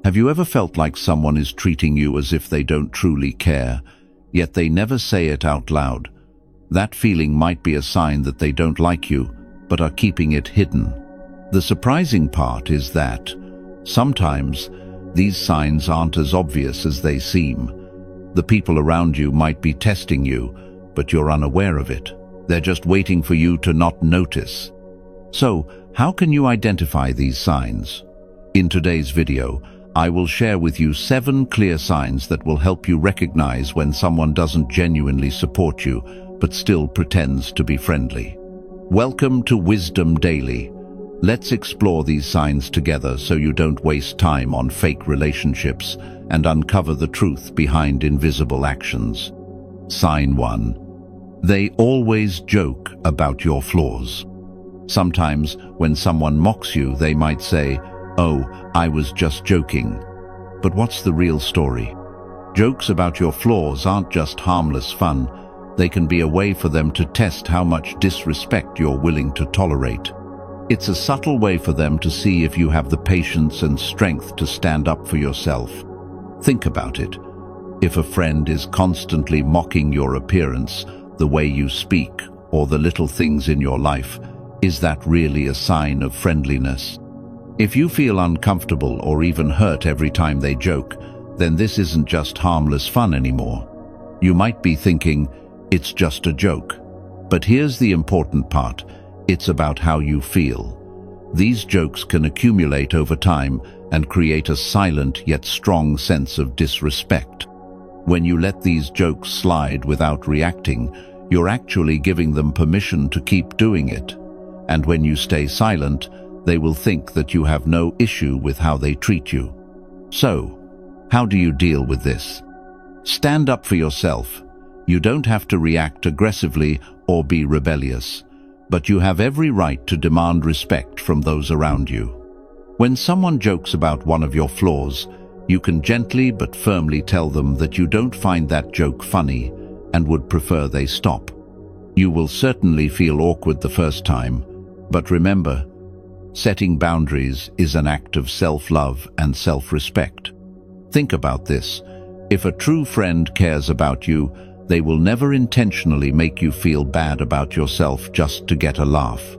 Have you ever felt like someone is treating you as if they don't truly care, yet they never say it out loud? That feeling might be a sign that they don't like you, but are keeping it hidden. The surprising part is that sometimes these signs aren't as obvious as they seem. The people around you might be testing you, but you're unaware of it. They're just waiting for you to not notice. So, how can you identify these signs? In today's video, I will share with you 7 clear signs that will help you recognize when someone doesn't genuinely support you, but still pretends to be friendly. Welcome to Wisdom Daily. Let's explore these signs together so you don't waste time on fake relationships and uncover the truth behind invisible actions. Sign 1. They always joke about your flaws. Sometimes, when someone mocks you, they might say, "Oh, I was just joking." But what's the real story? Jokes about your flaws aren't just harmless fun. They can be a way for them to test how much disrespect you're willing to tolerate. It's a subtle way for them to see if you have the patience and strength to stand up for yourself. Think about it. If a friend is constantly mocking your appearance, the way you speak, or the little things in your life, is that really a sign of friendliness? If you feel uncomfortable or even hurt every time they joke, then this isn't just harmless fun anymore. You might be thinking, it's just a joke. But here's the important part. It's about how you feel. These jokes can accumulate over time and create a silent yet strong sense of disrespect. When you let these jokes slide without reacting, you're actually giving them permission to keep doing it. And when you stay silent, they will think that you have no issue with how they treat you. So, how do you deal with this? Stand up for yourself. You don't have to react aggressively or be rebellious, but you have every right to demand respect from those around you. When someone jokes about one of your flaws, you can gently but firmly tell them that you don't find that joke funny and would prefer they stop. You will certainly feel awkward the first time, but remember, setting boundaries is an act of self-love and self-respect. Think about this. If a true friend cares about you, they will never intentionally make you feel bad about yourself just to get a laugh.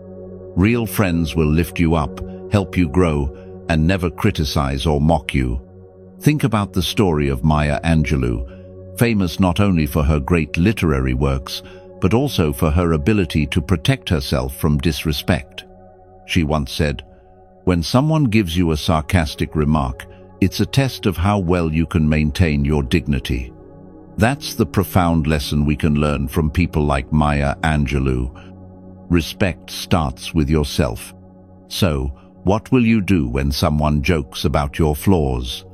Real friends will lift you up, help you grow, and never criticize or mock you. Think about the story of Maya Angelou, famous not only for her great literary works, but also for her ability to protect herself from disrespect. She once said, "When someone gives you a sarcastic remark, it's a test of how well you can maintain your dignity." That's the profound lesson we can learn from people like Maya Angelou. Respect starts with yourself. So, what will you do when someone jokes about your flaws?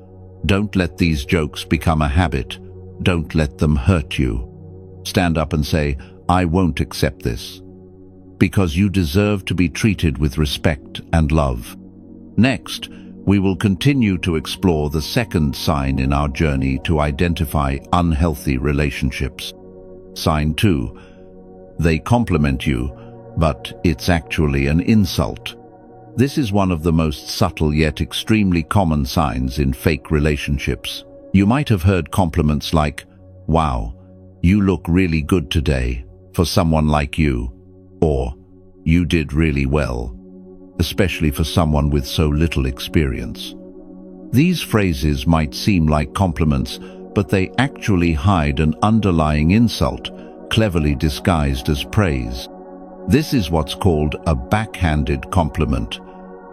Don't let these jokes become a habit. Don't let them hurt you. Stand up and say, "I won't accept this," because you deserve to be treated with respect and love. Next, we will continue to explore the second sign in our journey to identify unhealthy relationships. Sign 2. They compliment you, but it's actually an insult. This is one of the most subtle yet extremely common signs in fake relationships. You might have heard compliments like, "Wow, you look really good today," for someone like you, or "You did really well," especially for someone with so little experience. These phrases might seem like compliments, but they actually hide an underlying insult, cleverly disguised as praise. This is what's called a backhanded compliment,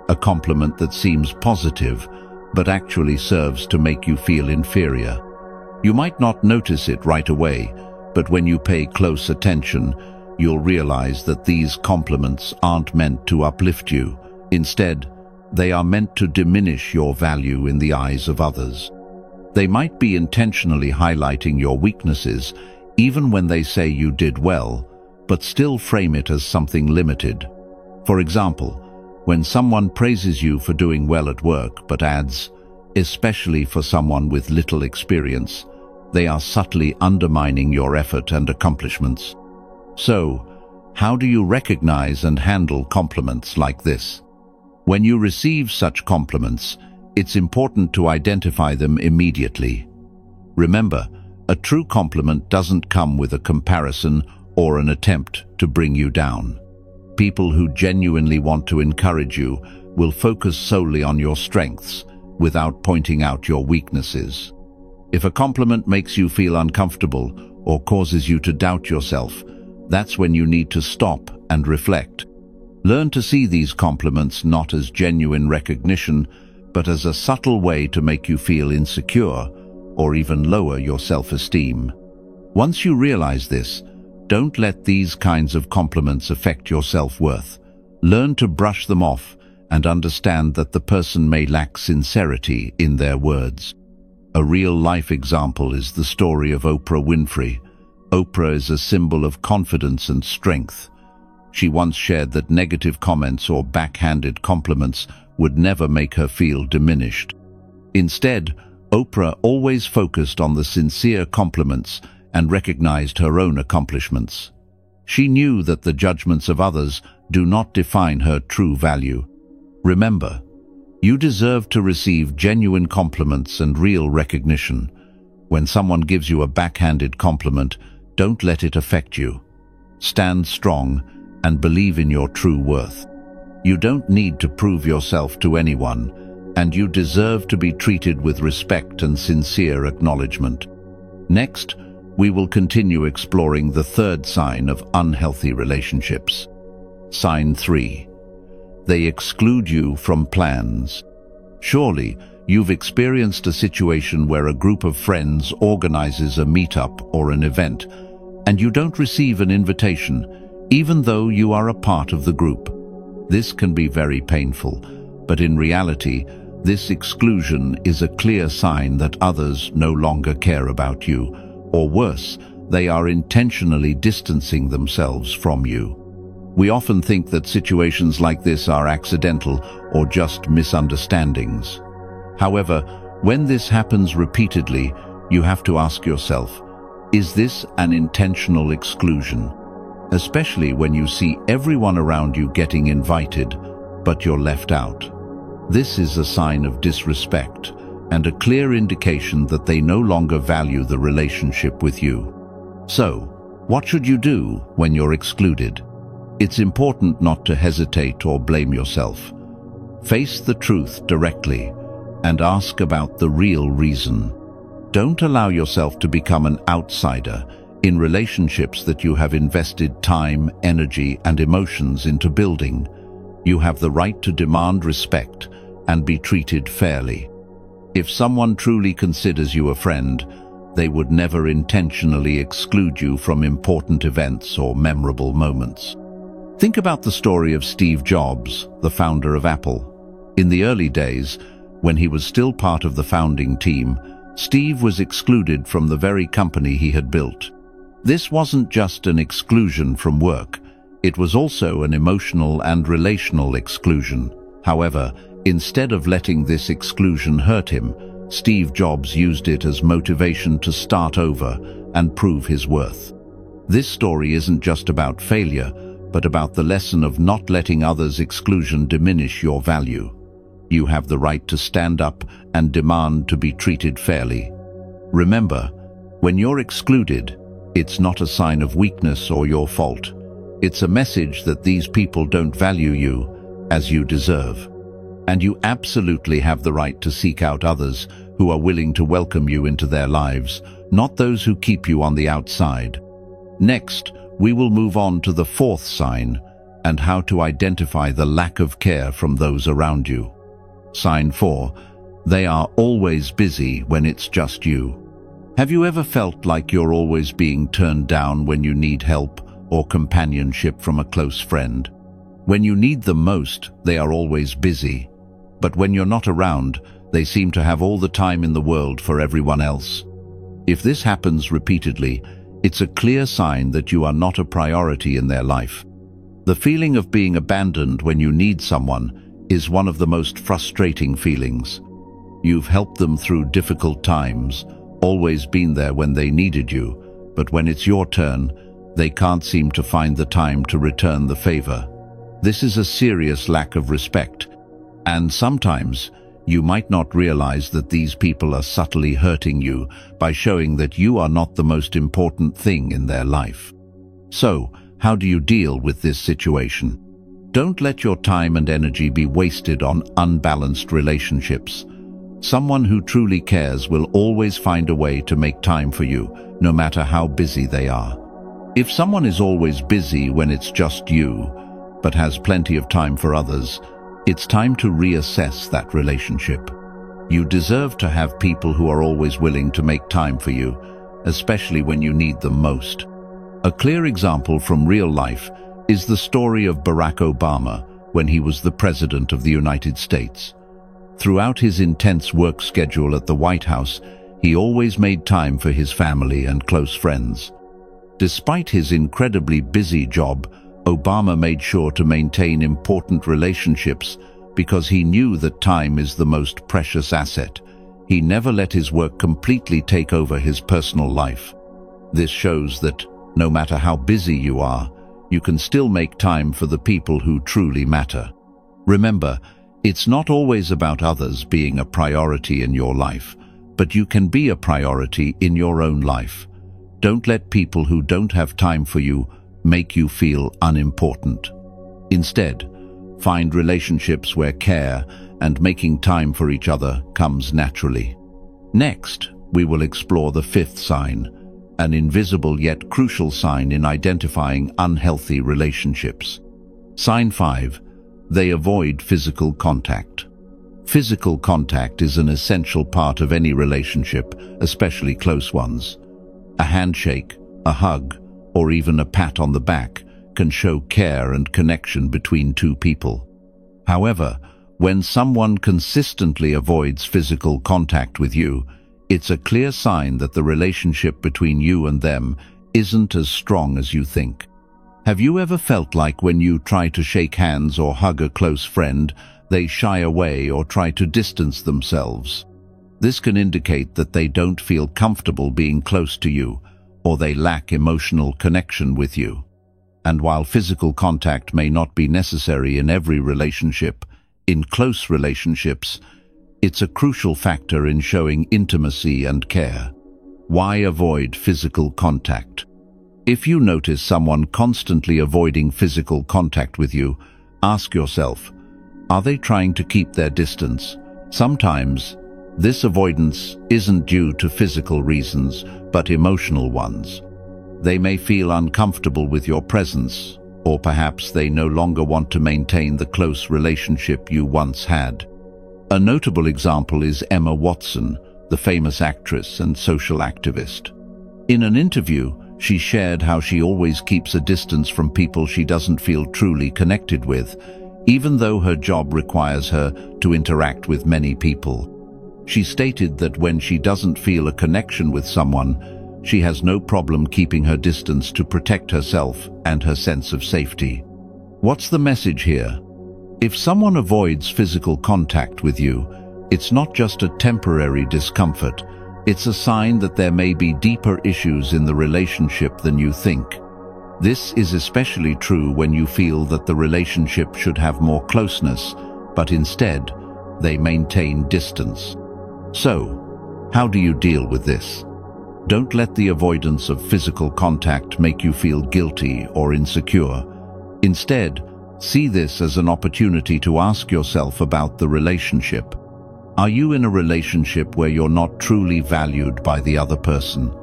a compliment that seems positive, but actually serves to make you feel inferior. You might not notice it right away, but when you pay close attention, you'll realize that these compliments aren't meant to uplift you. Instead, they are meant to diminish your value in the eyes of others. They might be intentionally highlighting your weaknesses, even when they say you did well, but still frame it as something limited. For example, when someone praises you for doing well at work but adds, "especially for someone with little experience," they are subtly undermining your effort and accomplishments. So, How do you recognize and handle compliments like this? When you receive such compliments, it's important to identify them immediately. Remember, a true compliment doesn't come with a comparison or an attempt to bring you down. People who genuinely want to encourage you will focus solely on your strengths without pointing out your weaknesses. If a compliment makes you feel uncomfortable or causes you to doubt yourself, that's when you need to stop and reflect. Learn to see these compliments not as genuine recognition, but as a subtle way to make you feel insecure or even lower your self-esteem. Once you realize this, don't let these kinds of compliments affect your self-worth. Learn to brush them off and understand that the person may lack sincerity in their words. A real-life example is the story of Oprah Winfrey. Oprah is a symbol of confidence and strength. She once shared that negative comments or backhanded compliments would never make her feel diminished. Instead, Oprah always focused on the sincere compliments and recognized her own accomplishments. She knew that the judgments of others do not define her true value. Remember, you deserve to receive genuine compliments and real recognition. When someone gives you a backhanded compliment, don't let it affect you. Stand strong and believe in your true worth. You don't need to prove yourself to anyone, and you deserve to be treated with respect and sincere acknowledgement. Next, we will continue exploring the third sign of unhealthy relationships. Sign 3. They exclude you from plans. Surely, you've experienced a situation where a group of friends organizes a meetup or an event, and you don't receive an invitation, even though you are a part of the group. This can be very painful, but in reality, this exclusion is a clear sign that others no longer care about you, or worse, they are intentionally distancing themselves from you. We often think that situations like this are accidental or just misunderstandings. However, when this happens repeatedly, you have to ask yourself, is this an intentional exclusion? Especially when you see everyone around you getting invited, but you're left out. This is a sign of disrespect and a clear indication that they no longer value the relationship with you. So, what should you do when you're excluded? It's important not to hesitate or blame yourself. Face the truth directly and ask about the real reason. Don't allow yourself to become an outsider in relationships that you have invested time, energy, and emotions into building. You have the right to demand respect and be treated fairly. If someone truly considers you a friend, they would never intentionally exclude you from important events or memorable moments. Think about the story of Steve Jobs, the founder of Apple. In the early days, when he was still part of the founding team, Steve was excluded from the very company he had built. This wasn't just an exclusion from work, it was also an emotional and relational exclusion. However, instead of letting this exclusion hurt him, Steve Jobs used it as motivation to start over and prove his worth. This story isn't just about failure, but about the lesson of not letting others' exclusion diminish your value. You have the right to stand up and demand to be treated fairly. Remember, when you're excluded, it's not a sign of weakness or your fault. It's a message that these people don't value you as you deserve. And you absolutely have the right to seek out others who are willing to welcome you into their lives, not those who keep you on the outside. Next, we will move on to the fourth sign and how to identify the lack of care from those around you. Sign 4. They are always busy when it's just you. Have you ever felt like you're always being turned down when you need help or companionship from a close friend? When you need them most, they are always busy. But when you're not around, they seem to have all the time in the world for everyone else. If this happens repeatedly, it's a clear sign that you are not a priority in their life. The feeling of being abandoned when you need someone is one of the most frustrating feelings. You've helped them through difficult times, always been there when they needed you, but when it's your turn, They can't seem to find the time to return the favor. This is a serious lack of respect, and sometimes you might not realize that these people are subtly hurting you by showing that you are not the most important thing in their life. So, how do you deal with this situation? Don't let your time and energy be wasted on unbalanced relationships. Someone who truly cares will always find a way to make time for you, no matter how busy they are. If someone is always busy when it's just you, but has plenty of time for others, it's time to reassess that relationship. You deserve to have people who are always willing to make time for you, especially when you need them most. A clear example from real life is the story of Barack Obama when he was the President of the United States. Throughout his intense work schedule at the White House, he always made time for his family and close friends. Despite his incredibly busy job, Obama made sure to maintain important relationships because he knew that time is the most precious asset. He never let his work completely take over his personal life. This shows that no matter how busy you are, you can still make time for the people who truly matter. Remember, it's not always about others being a priority in your life, but you can be a priority in your own life. Don't let people who don't have time for you make you feel unimportant. Instead, find relationships where care and making time for each other comes naturally. Next, we will explore the fifth sign, an invisible yet crucial sign in identifying unhealthy relationships. Sign 5. They avoid physical contact. Physical contact is an essential part of any relationship, especially close ones. A handshake, a hug, or even a pat on the back can show care and connection between two people. However, when someone consistently avoids physical contact with you, it's a clear sign that the relationship between you and them isn't as strong as you think. Have you ever felt like when you try to shake hands or hug a close friend, they shy away or try to distance themselves? This can indicate that they don't feel comfortable being close to you, or they lack emotional connection with you. And while physical contact may not be necessary in every relationship, in close relationships, it's a crucial factor in showing intimacy and care. Why avoid physical contact? If you notice someone constantly avoiding physical contact with you, ask yourself, are they trying to keep their distance? Sometimes, this avoidance isn't due to physical reasons, but emotional ones. They may feel uncomfortable with your presence, or perhaps they no longer want to maintain the close relationship you once had. A notable example is Emma Watson, the famous actress and social activist. In an interview, she shared how she always keeps a distance from people she doesn't feel truly connected with, even though her job requires her to interact with many people. She stated that when she doesn't feel a connection with someone, she has no problem keeping her distance to protect herself and her sense of safety. What's the message here? If someone avoids physical contact with you, it's not just a temporary discomfort, it's a sign that there may be deeper issues in the relationship than you think. This is especially true when you feel that the relationship should have more closeness, but instead, they maintain distance. So, how do you deal with this? Don't let the avoidance of physical contact make you feel guilty or insecure. Instead, see this as an opportunity to ask yourself about the relationship. Are you in a relationship where you're not truly valued by the other person?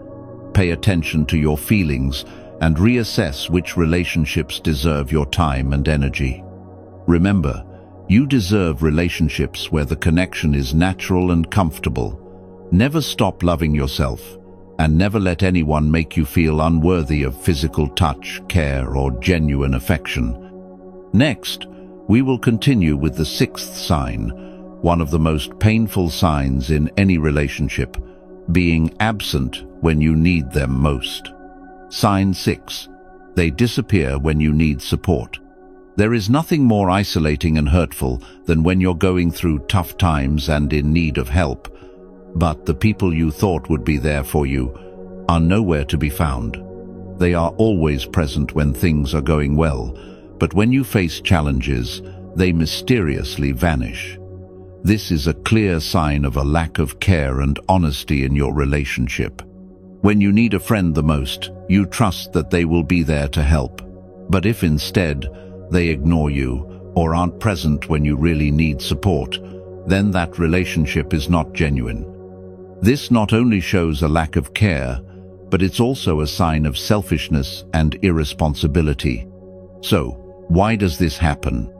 Pay attention to your feelings and reassess which relationships deserve your time and energy. Remember, you deserve relationships where the connection is natural and comfortable. Never stop loving yourself, and never let anyone make you feel unworthy of physical touch, care, or genuine affection. Next, we will continue with the sixth sign, one of the most painful signs in any relationship, being absent when you need them most. Sign 6. They disappear when you need support. There is nothing more isolating and hurtful than when you're going through tough times and in need of help, but the people you thought would be there for you are nowhere to be found. They are always present when things are going well, but when you face challenges, they mysteriously vanish. This is a clear sign of a lack of care and honesty in your relationship. When you need a friend the most, you trust that they will be there to help. But if instead they ignore you or aren't present when you really need support, then that relationship is not genuine. This not only shows a lack of care, but it's also a sign of selfishness and irresponsibility. So, why does this happen?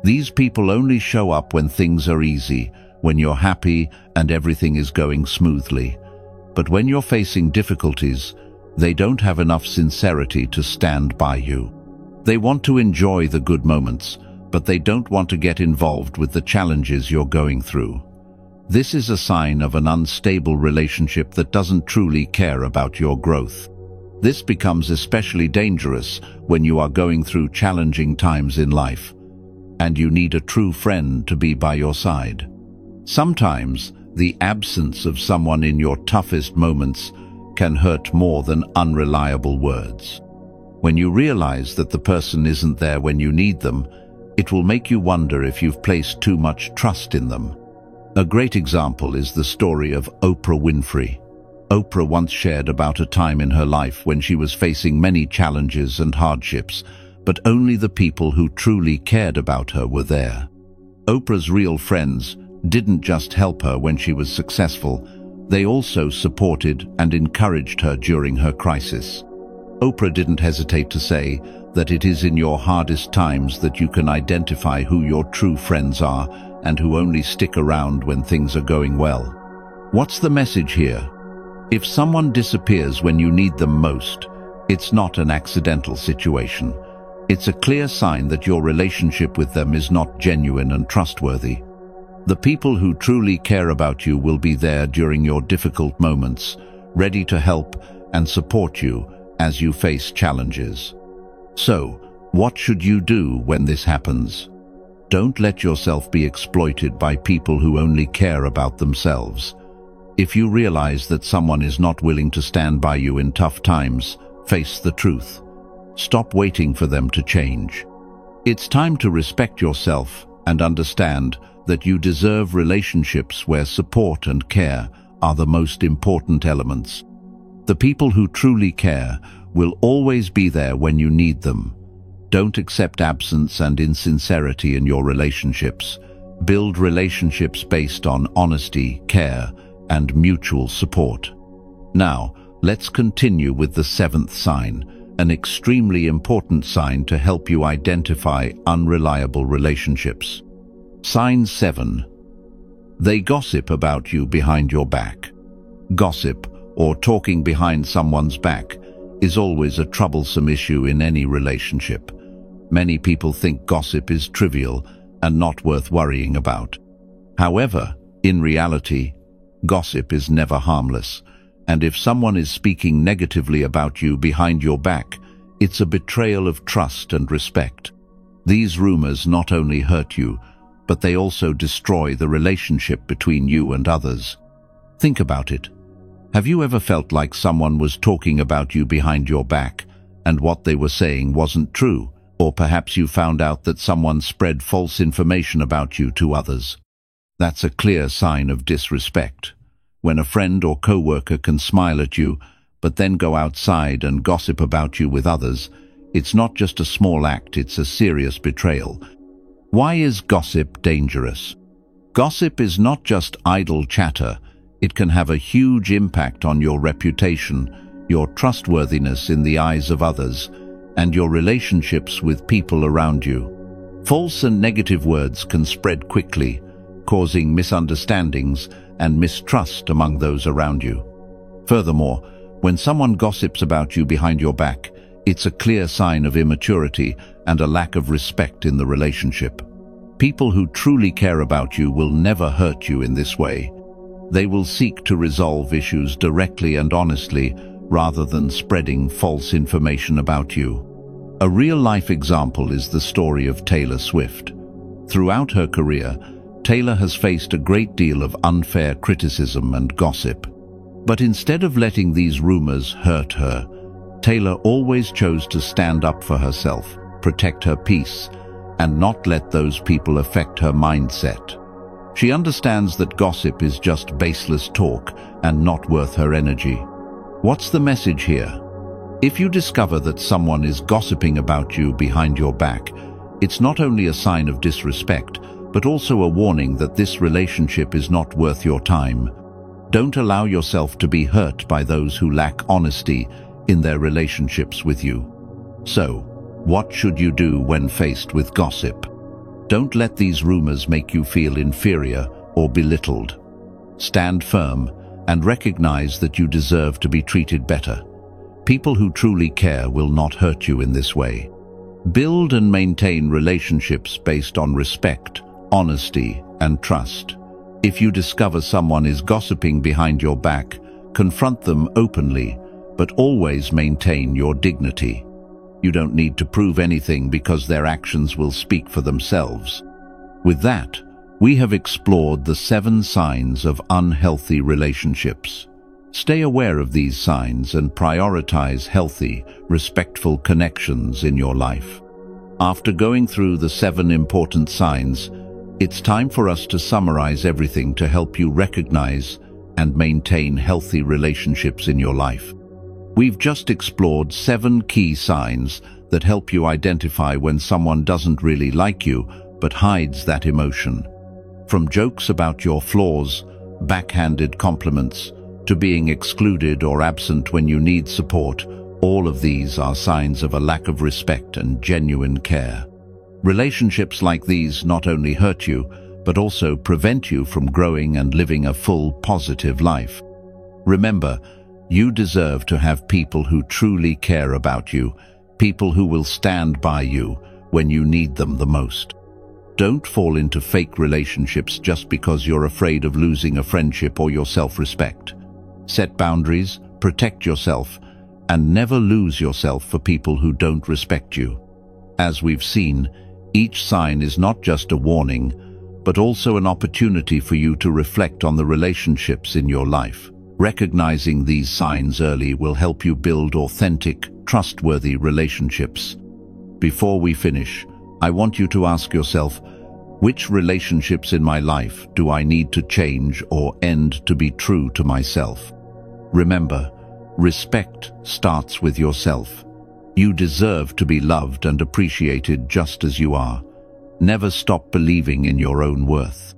These people only show up when things are easy, when you're happy and everything is going smoothly. But when you're facing difficulties, they don't have enough sincerity to stand by you. They want to enjoy the good moments, but they don't want to get involved with the challenges you're going through. This is a sign of an unstable relationship that doesn't truly care about your growth. This becomes especially dangerous when you are going through challenging times in life, and you need a true friend to be by your side. Sometimes, the absence of someone in your toughest moments can hurt more than unreliable words. When you realize that the person isn't there when you need them, it will make you wonder if you've placed too much trust in them. A great example is the story of Oprah Winfrey. Oprah once shared about a time in her life when she was facing many challenges and hardships, but only the people who truly cared about her were there. Oprah's real friends didn't just help her when she was successful, they also supported and encouraged her during her crisis. Oprah didn't hesitate to say that it is in your hardest times that you can identify who your true friends are and who only stick around when things are going well. What's the message here? If someone disappears when you need them most, it's not an accidental situation. It's a clear sign that your relationship with them is not genuine and trustworthy. The people who truly care about you will be there during your difficult moments, ready to help and support you as you face challenges. So, what should you do when this happens? Don't let yourself be exploited by people who only care about themselves. If you realize that someone is not willing to stand by you in tough times, face the truth. Stop waiting for them to change. It's time to respect yourself and understand that you deserve relationships where support and care are the most important elements. The people who truly care will always be there when you need them. Don't accept absence and insincerity in your relationships. Build relationships based on honesty, care, and mutual support. Now, let's continue with the seventh sign, an extremely important sign to help you identify unreliable relationships. Sign 7. They gossip about you behind your back. Gossip, or talking behind someone's back, is always a troublesome issue in any relationship. Many people think gossip is trivial and not worth worrying about. However, in reality, gossip is never harmless, and if someone is speaking negatively about you behind your back, it's a betrayal of trust and respect. These rumors not only hurt you, but they also destroy the relationship between you and others. Think about it. Have you ever felt like someone was talking about you behind your back, and what they were saying wasn't true? Or perhaps you found out that someone spread false information about you to others. That's a clear sign of disrespect. When a friend or co-worker can smile at you, but then go outside and gossip about you with others, it's not just a small act, it's a serious betrayal. Why is gossip dangerous? Gossip is not just idle chatter. It can have a huge impact on your reputation, your trustworthiness in the eyes of others, and your relationships with people around you. False and negative words can spread quickly, causing misunderstandings and mistrust among those around you. Furthermore, when someone gossips about you behind your back, it's a clear sign of immaturity and a lack of respect in the relationship. People who truly care about you will never hurt you in this way. They will seek to resolve issues directly and honestly, rather than spreading false information about you. A real-life example is the story of Taylor Swift. Throughout her career, Taylor has faced a great deal of unfair criticism and gossip. But instead of letting these rumors hurt her, Taylor always chose to stand up for herself, protect her peace, and not let those people affect her mindset. She understands that gossip is just baseless talk and not worth her energy. What's the message here? If you discover that someone is gossiping about you behind your back, it's not only a sign of disrespect, but also a warning that this relationship is not worth your time. Don't allow yourself to be hurt by those who lack honesty in their relationships with you. So, what should you do when faced with gossip? Don't let these rumors make you feel inferior or belittled. Stand firm and recognize that you deserve to be treated better. People who truly care will not hurt you in this way. Build and maintain relationships based on respect, honesty, and trust. If you discover someone is gossiping behind your back, confront them openly, but always maintain your dignity. You don't need to prove anything because their actions will speak for themselves. With that, we have explored the 7 signs of unhealthy relationships. Stay aware of these signs and prioritize healthy, respectful connections in your life. After going through the 7 important signs, it's time for us to summarize everything to help you recognize and maintain healthy relationships in your life. We've just explored 7 key signs that help you identify when someone doesn't really like you but hides that emotion. From jokes about your flaws, backhanded compliments, to being excluded or absent when you need support, all of these are signs of a lack of respect and genuine care. Relationships like these not only hurt you, but also prevent you from growing and living a full, positive life. Remember, you deserve to have people who truly care about you, people who will stand by you when you need them the most. Don't fall into fake relationships just because you're afraid of losing a friendship or your self-respect. Set boundaries, protect yourself, and never lose yourself for people who don't respect you. As we've seen, each sign is not just a warning, but also an opportunity for you to reflect on the relationships in your life. Recognizing these signs early will help you build authentic, trustworthy relationships. Before we finish, I want you to ask yourself, which relationships in my life do I need to change or end to be true to myself? Remember, respect starts with yourself. You deserve to be loved and appreciated just as you are. Never stop believing in your own worth.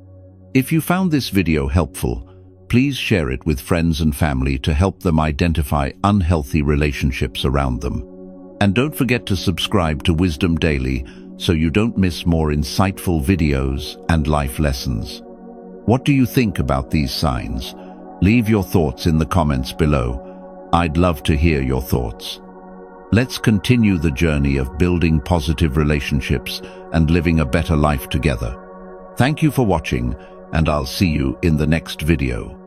If you found this video helpful, please share it with friends and family to help them identify unhealthy relationships around them. And don't forget to subscribe to Wisdom Daily so you don't miss more insightful videos and life lessons. What do you think about these signs? Leave your thoughts in the comments below. I'd love to hear your thoughts. Let's continue the journey of building positive relationships and living a better life together. Thank you for watching, and I'll see you in the next video.